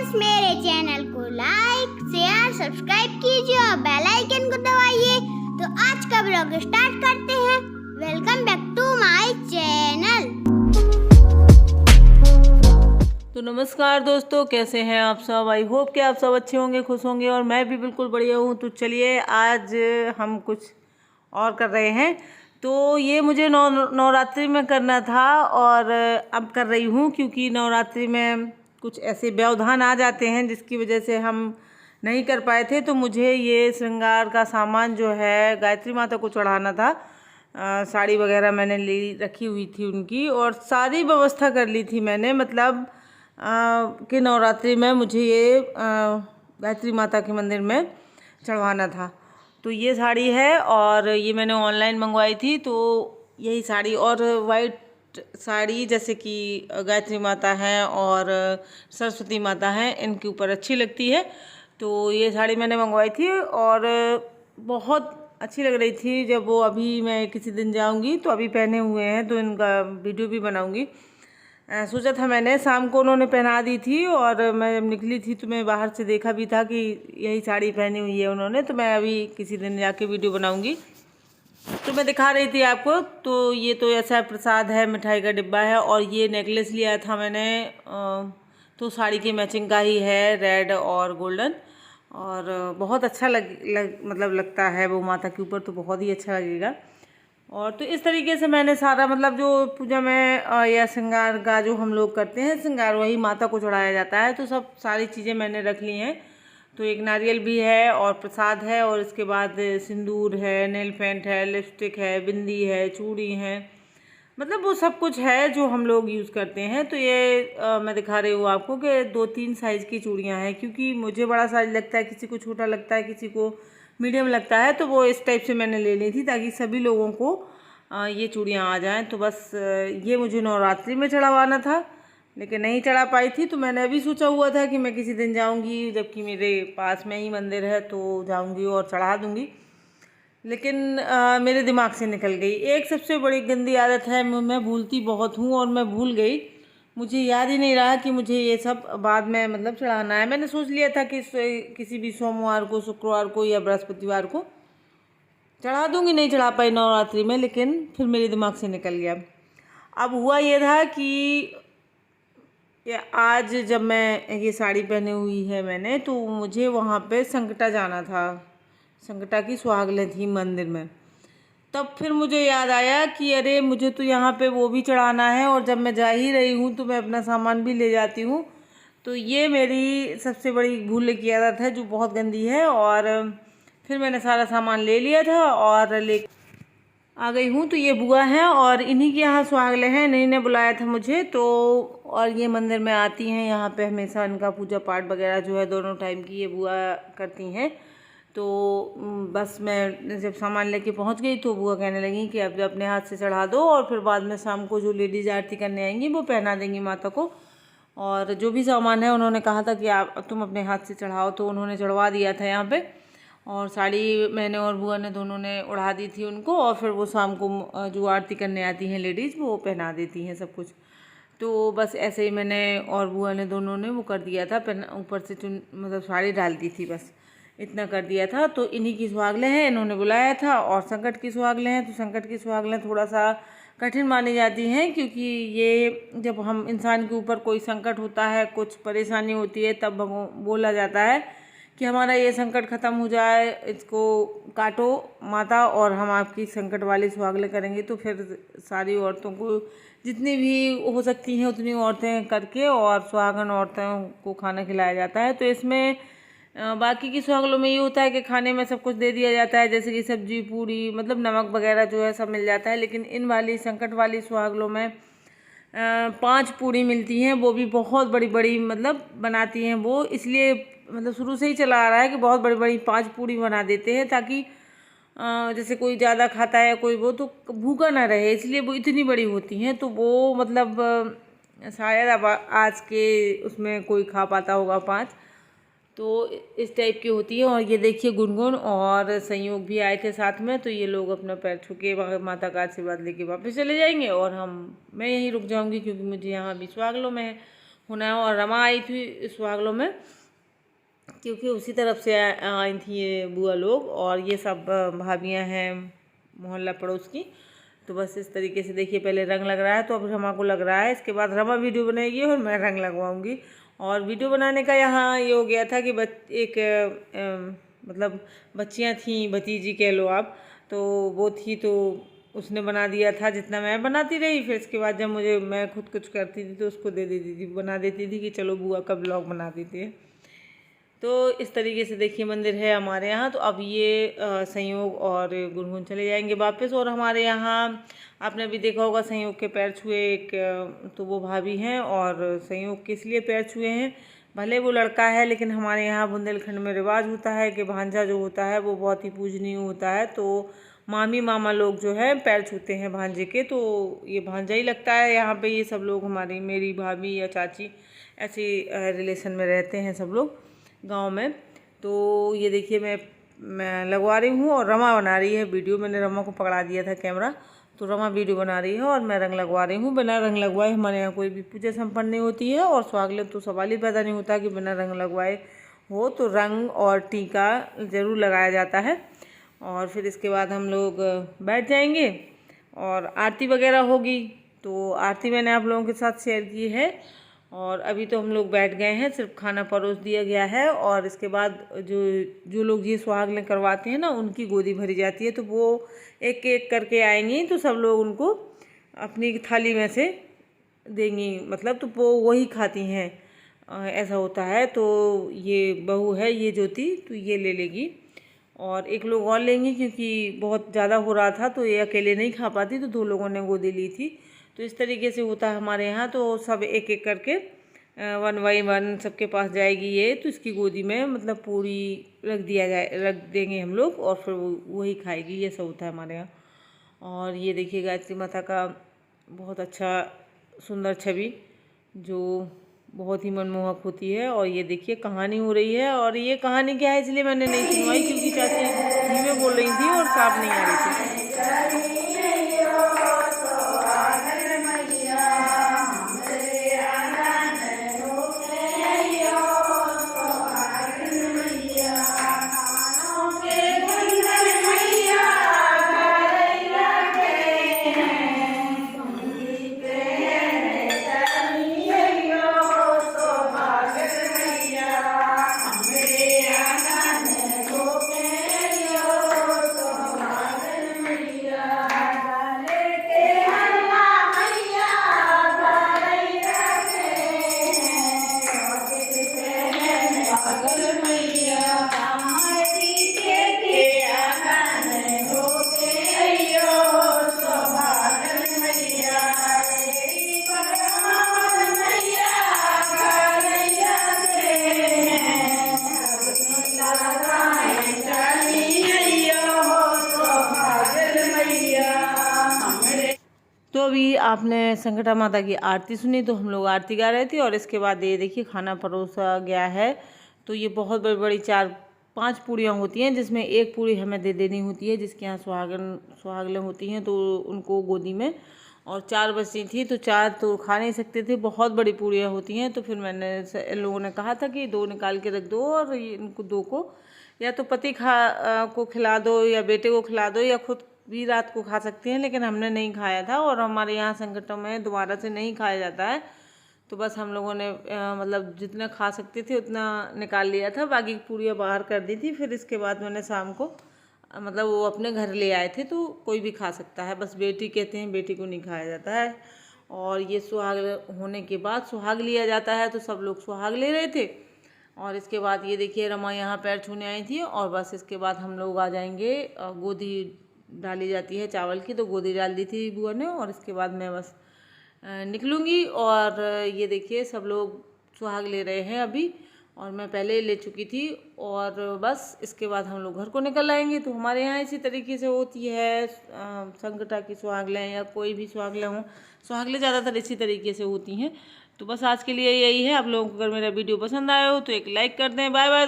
Guys, मेरे channel को like share subscribe कीजिए और बेल आइकन को दबाइए। तो आज का ब्लॉग स्टार्ट करते हैं। Welcome back to my channel. तो नमस्कार दोस्तों, कैसे हैं आप सब। आई होप कि आप सब अच्छे होंगे, खुश होंगे और मैं भी बिल्कुल बढ़िया हूँ। तो चलिए आज हम कुछ और कर रहे हैं। तो ये मुझे नवरात्रि में करना था और अब कर रही हूँ, क्योंकि नवरात्रि में कुछ ऐसे व्यवधान आ जाते हैं जिसकी वजह से हम नहीं कर पाए थे। तो मुझे ये श्रृंगार का सामान जो है गायत्री माता को चढ़ाना था। साड़ी वगैरह मैंने ले रखी हुई थी उनकी, और सारी व्यवस्था कर ली थी मैंने, मतलब कि नवरात्रि में मुझे ये गायत्री माता के मंदिर में चढ़वाना था। तो ये साड़ी है और ये मैंने ऑनलाइन मंगवाई थी। तो यही साड़ी और वाइट साड़ी जैसे कि गायत्री माता है और सरस्वती माता हैं, इनके ऊपर अच्छी लगती है। तो ये साड़ी मैंने मंगवाई थी और बहुत अच्छी लग रही थी। जब वो अभी मैं किसी दिन जाऊंगी तो अभी पहने हुए हैं, तो इनका वीडियो भी बनाऊंगी। सोचा था मैंने, शाम को उन्होंने पहना दी थी और मैं जब निकली थी तो मैं बाहर से देखा भी था कि यही साड़ी पहनी हुई है उन्होंने। तो मैं अभी किसी दिन जाके वीडियो बनाऊंगी, तो मैं दिखा रही थी आपको। तो ये तो ऐसा प्रसाद है, मिठाई का डिब्बा है, और ये नेकलेस लिया था मैंने तो साड़ी की मैचिंग का ही है, रेड और गोल्डन। और बहुत अच्छा मतलब लगता है वो माता के ऊपर, तो बहुत ही अच्छा लगेगा। और तो इस तरीके से मैंने सारा, मतलब जो पूजा में या श्रृंगार का जो हम लोग करते हैं श्रृंगार, वही माता को चढ़ाया जाता है। तो सब सारी चीज़ें मैंने रख ली हैं। तो एक नारियल भी है और प्रसाद है, और इसके बाद सिंदूर है, नेल पेंट है, लिपस्टिक है, बिंदी है, चूड़ी है, मतलब वो सब कुछ है जो हम लोग यूज़ करते हैं। तो ये मैं दिखा रही हूँ आपको कि 2-3 साइज़ की चूड़ियाँ हैं, क्योंकि मुझे बड़ा साइज लगता है, किसी को छोटा लगता है, किसी को मीडियम लगता है। तो वो इस टाइप से मैंने ले ली थी ताकि सभी लोगों को ये चूड़ियाँ आ जाएं। तो बस ये मुझे नवरात्रि में चढ़ावाना था, लेकिन नहीं चढ़ा पाई थी। तो मैंने अभी सोचा हुआ था कि मैं किसी दिन जाऊंगी, जबकि मेरे पास में ही मंदिर है, तो जाऊंगी और चढ़ा दूंगी। लेकिन मेरे दिमाग से निकल गई। एक सबसे बड़ी गंदी आदत है, मैं भूलती बहुत हूँ, और मैं भूल गई। मुझे याद ही नहीं रहा कि मुझे ये सब बाद में मतलब चढ़ाना है। मैंने सोच लिया था कि किसी भी सोमवार को, शुक्रवार को या बृहस्पतिवार को चढ़ा दूंगी, नहीं चढ़ा पाई नवरात्रि में, लेकिन फिर मेरे दिमाग से निकल गया। अब हुआ ये था कि आज जब मैं ये साड़ी पहनी हुई है मैंने, तो मुझे वहाँ पे संकटा जाना था, संकटा की सुहागले थी मंदिर में। तब फिर मुझे याद आया कि अरे मुझे तो यहाँ पे वो भी चढ़ाना है, और जब मैं जा ही रही हूँ तो मैं अपना सामान भी ले जाती हूँ। तो ये मेरी सबसे बड़ी भूल की आदत है जो बहुत गंदी है। और फिर मैंने सारा सामान ले लिया था और ले आ गई हूँ। तो ये बुआ हैं और इन्हीं के यहाँ सुहागले हैं, इन्हीं ने बुलाया था मुझे। तो और ये मंदिर में आती हैं, यहाँ पे हमेशा इनका पूजा पाठ वगैरह जो है दोनों टाइम की ये बुआ करती हैं। तो बस मैं जब सामान लेके पहुँच गई तो बुआ कहने लगी कि अब अपने हाथ से चढ़ा दो, और फिर बाद में शाम को जो लेडीज़ आरती करने आएंगी वो पहना देंगी माता को। और जो भी सामान है उन्होंने कहा था कि आप तुम अपने हाथ से चढ़ाओ, तो उन्होंने चढ़वा दिया था यहाँ पे। और साड़ी मैंने और बुआ ने दोनों ने उड़ा दी थी उनको, और फिर वो शाम को जो आरती करने आती हैं लेडीज़, वो पहना देती हैं सब कुछ। तो बस ऐसे ही मैंने और बुआ ने दोनों ने वो कर दिया था, ऊपर से मतलब साड़ी डाल दी थी, बस इतना कर दिया था। तो इन्हीं की सुहागले हैं, इन्होंने बुलाया था। और संकट की सुहागले हैं, तो संकट की सुहागले थोड़ा सा कठिन मानी जाती हैं, क्योंकि ये जब हम इंसान के ऊपर कोई संकट होता है, कुछ परेशानी होती है, तब बोला जाता है कि हमारा ये संकट ख़त्म हो जाए, इसको काटो माता और हम आपकी संकट वाली सुहागले करेंगे। तो फिर सारी औरतों को जितनी भी हो सकती हैं उतनी औरतें करके और सुहागन औरतों को खाना खिलाया जाता है। तो इसमें बाकी की सुहागलों में ये होता है कि खाने में सब कुछ दे दिया जाता है, जैसे कि सब्जी पूड़ी, मतलब नमक वगैरह जो है सब मिल जाता है। लेकिन इन वाली संकट वाली सुहागलों में 5 पूड़ी मिलती हैं, वो भी बहुत बड़ी बड़ी मतलब बनाती हैं वो, इसलिए मतलब शुरू से ही चला आ रहा है कि बहुत बड़ी बड़ी 5 पूड़ी बना देते हैं, ताकि जैसे कोई ज़्यादा खाता है कोई वो, तो भूखा ना रहे, इसलिए वो इतनी बड़ी होती हैं। तो वो मतलब शायद अब आज के उसमें कोई खा पाता होगा 5, तो इस टाइप की होती है। और ये देखिए गुनगुन और संयोग भी आए थे साथ में, तो ये लोग अपना पैर छू के माता का आशीर्वाद लेके वापस चले जाएंगे, और मैं यहीं रुक जाऊंगी, क्योंकि मुझे यहाँ अभी सुहागलों में होना है। और रमा आई थी सुहागलों में, क्योंकि उसी तरफ से आई थी ये बुआ लोग, और ये सब भाभियाँ हैं मोहल्ला पड़ोस की। तो बस इस तरीके से देखिए, पहले रंग लग रहा है, तो अब रमा को लग रहा है। इसके बाद रमा वीडियो बनाएगी और मैं रंग लगवाऊंगी। और वीडियो बनाने का यहाँ ये हो गया था कि मतलब बच्चियाँ थीं, भतीजी कह लो आप, तो वो थी, तो उसने बना दिया था जितना मैं बनाती रही। फिर इसके बाद जब मैं खुद कुछ करती थी तो उसको दे देती थी, बना देती थी कि चलो बुआ का ब्लॉग बना देती है। तो इस तरीके से देखिए मंदिर है हमारे यहाँ। तो अब ये संयोग और गुनगुन चले जाएंगे वापस। और हमारे यहाँ आपने अभी देखा होगा, संयोग के पैर छुए एक, तो वो भाभी हैं, और संयोग किस लिए पैर छुए हैं, भले वो लड़का है, लेकिन हमारे यहाँ बुंदेलखंड में रिवाज होता है कि भांजा जो होता है वो बहुत ही पूजनीय होता है। तो मामी मामा लोग जो है पैर छूते हैं भांजे के, तो ये भांजा ही लगता है यहाँ पे। ये सब लोग मेरी भाभी या चाची ऐसी रिलेशन में रहते हैं सब लोग गांव में। तो ये देखिए मैं लगवा रही हूँ और रमा बना रही है वीडियो। मैंने रमा को पकड़ा दिया था कैमरा, तो रमा वीडियो बना रही है और मैं रंग लगवा रही हूँ। बिना रंग लगवाए हमारे यहाँ कोई भी पूजा संपन्न नहीं होती है। और सुहागले तो सवाल ही पैदा नहीं होता कि बिना रंग लगवाए हो। तो रंग और टीका ज़रूर लगाया जाता है। और फिर इसके बाद हम लोग बैठ जाएंगे और आरती वगैरह होगी। तो आरती मैंने आप लोगों के साथ शेयर की है। और अभी तो हम लोग बैठ गए हैं, सिर्फ खाना परोस दिया गया है। और इसके बाद जो लोग ये सुहागलें करवाते हैं ना, उनकी गोदी भरी जाती है। तो वो एक एक करके आएंगी, तो सब लोग उनको अपनी थाली में से देंगी, मतलब तो वो वही खाती हैं, ऐसा होता है। तो ये बहू है ये ज्योति, तो ये ले लेगी और एक लोग और लेंगी, क्योंकि बहुत ज़्यादा हो रहा था तो ये अकेले नहीं खा पाती, तो 2 लोगों ने गोदी ली थी। तो इस तरीके से होता है हमारे यहाँ। तो सब एक एक करके 1 बाई 1 सबके पास जाएगी ये। तो इसकी गोदी में मतलब पूरी रख देंगे हम लोग, और फिर वही खाएगी। ये सब होता है हमारे यहाँ। और ये देखिए गायत्री माता का बहुत अच्छा सुंदर छवि, जो बहुत ही मनमोहक होती है। और ये देखिए कहानी हो रही है। और ये कहानी क्या है इसलिए मैंने नहीं सुनवाई, क्योंकि चाची धीमे बोल रही थी और साफ नहीं आ रही थी। तो अभी आपने संकटा माता की आरती सुनी, तो हम लोग आरती गा रहे थे। और इसके बाद ये देखिए खाना परोसा गया है। तो ये बहुत बड़ी बड़ी 4-5 पूड़ियाँ होती हैं, जिसमें एक पूड़ी हमें दे देनी होती है, जिसके यहाँ सुहागलें होती हैं तो उनको गोदी में। और 4 बची थी, तो 4 तो खा नहीं सकते थे, बहुत बड़ी पूड़ियाँ होती हैं। तो फिर मैंने इन लोगों ने कहा था कि 2 निकाल के रख दो, और इनको 2 को या तो पति को खिला दो, या बेटे को खिला दो, या खुद भी रात को खा सकते हैं। लेकिन हमने नहीं खाया था, और हमारे यहाँ संकटों में दोबारा से नहीं खाया जाता है। तो बस हम लोगों ने मतलब जितना खा सकते थे उतना निकाल लिया था, बाकी पूड़ियाँ बाहर कर दी थी। फिर इसके बाद मैंने शाम को मतलब वो अपने घर ले आए थे, तो कोई भी खा सकता है, बस बेटी कहते हैं बेटी को नहीं खाया जाता है। और ये सुहाग होने के बाद सुहाग लिया जाता है, तो सब लोग सुहाग ले रहे थे। और इसके बाद ये देखिए रमा यहाँ पैर छूने आई थी। और बस इसके बाद हम लोग आ जाएंगे, गोदी डाली जाती है चावल की, तो गोदी डाल दी थी बुआ ने। और इसके बाद मैं बस निकलूँगी। और ये देखिए सब लोग सुहाग ले रहे हैं अभी, और मैं पहले ले चुकी थी। और बस इसके बाद हम लोग घर को निकल आएंगे। तो हमारे यहाँ इसी तरीके से होती है संकटा की सुहागलें, या कोई भी सुहागलें हों, सुहागलें ज़्यादातर इसी तरीके से होती हैं। तो बस आज के लिए यही है। आप लोगों को अगर मेरा वीडियो पसंद आया हो तो एक लाइक कर दें। बाय बाय दोस्तों।